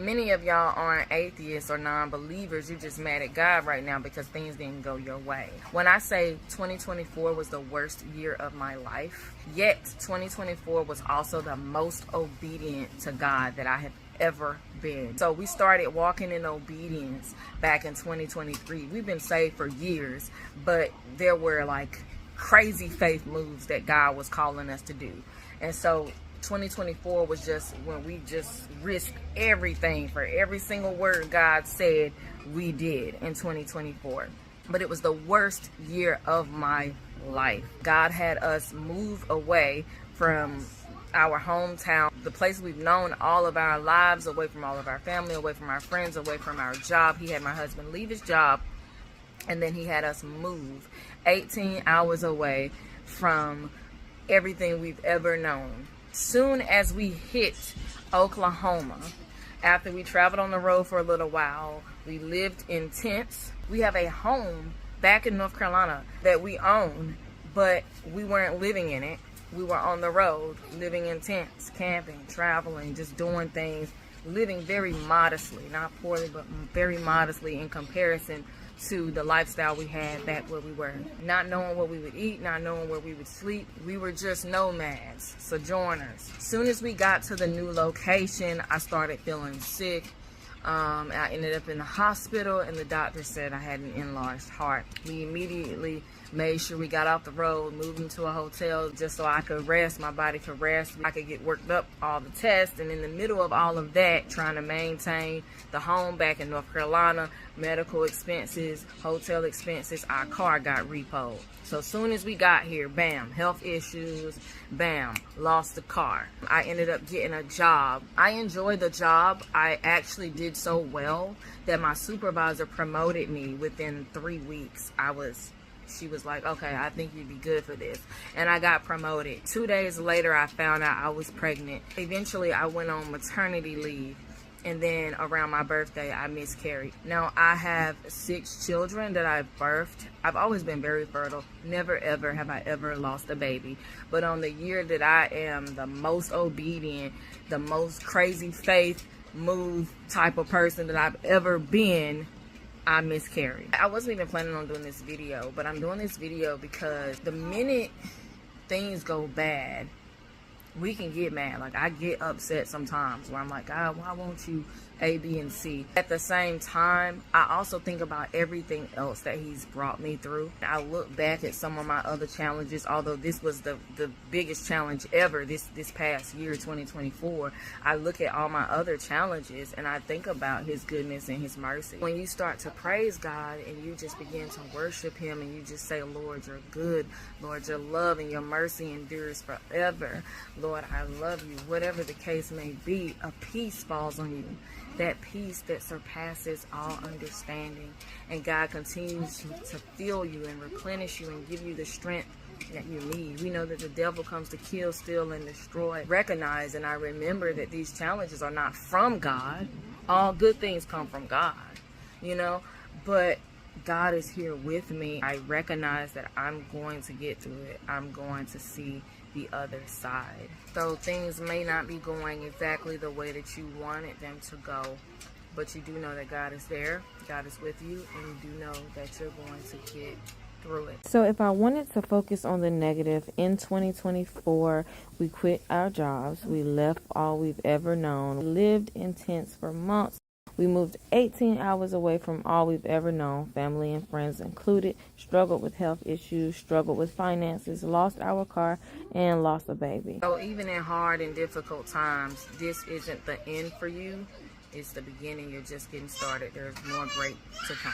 Many of y'all aren't atheists or non-believers. You're just mad at God right now because things didn't go your way. When I say 2024 was the worst year of my life, yet 2024 was also the most obedient to God that I have ever been. So we started walking in obedience back in 2023. We've been saved for years, but there were like crazy faith moves that God was calling us to do. And so 2024 was just when we just risked everything for every single word God said we did in 2024. But it was the worst year of my life. God had us move away from our hometown, the place we've known all of our lives, away from all of our family, away from our friends, away from our job. He had my husband leave his job, and then he had us move 18 hours away from everything we've ever known. Soon as we hit Oklahoma, after we traveled on the road for a little while, we lived in tents. We have a home back in North Carolina that we own, but we weren't living in it. We were on the road, living in tents, camping, traveling, just doing things, living very modestly, not poorly, but very modestly in comparison to the lifestyle we had back where we were. Not knowing what we would eat, not knowing where we would sleep. We were just nomads, sojourners. As soon as we got to the new location, I started feeling sick. I ended up in the hospital, and the doctor said I had an enlarged heart. We immediately made sure we got off the road, moved into a hotel just so I could rest, my body could rest, I could get worked up, all the tests. And in the middle of all of that, trying to maintain the home back in North Carolina, medical expenses, hotel expenses, our car got repoed. So as soon as we got here, bam, health issues, bam, lost the car. I ended up getting a job. I enjoyed the job. I actually did so well that my supervisor promoted me within 3 weeks. She was like, okay, I think you'd be good for this. And I got promoted. 2 days later, I found out I was pregnant. Eventually, I went on maternity leave. And then around my birthday, I miscarried. Now, I have 6 children that I've birthed. I've always been very fertile. Never, ever have I ever lost a baby. But on the year that I am the most obedient, the most crazy faith move type of person that I've ever been, I miscarried. I wasn't even planning on doing this video, but I'm doing this video because the minute things go bad, we can get mad. Like, I get upset sometimes where I'm like, God, why won't you A, B, and C? At the same time, I also think about everything else that he's brought me through. I look back at some of my other challenges, although this was the biggest challenge ever this past year, 2024. I look at all my other challenges and I think about his goodness and his mercy. When you start to praise God and you just begin to worship him and you just say, Lord, you're good. Lord, your love and your mercy endures forever. Lord, I love you. Whatever the case may be, a peace falls on you. That peace that surpasses all understanding. And God continues to fill you and replenish you and give you the strength that you need. We know that the devil comes to kill, steal, and destroy. Recognize and I remember that these challenges are not from God. All good things come from God, you know, but God is here with me. I recognize that I'm going to get through it. I'm going to see the other side. So things may not be going exactly the way that you wanted them to go, but you do know that God is there, God is with you, and you do know that you're going to get through it. So if I wanted to focus on the negative, in 2024, we quit our jobs, we left all we've ever known, we lived in tents for months. We moved 18 hours away from all we've ever known, family and friends included, struggled with health issues, struggled with finances, lost our car, and lost a baby. So even in hard and difficult times, this isn't the end for you. It's the beginning. You're just getting started. There's more great to come.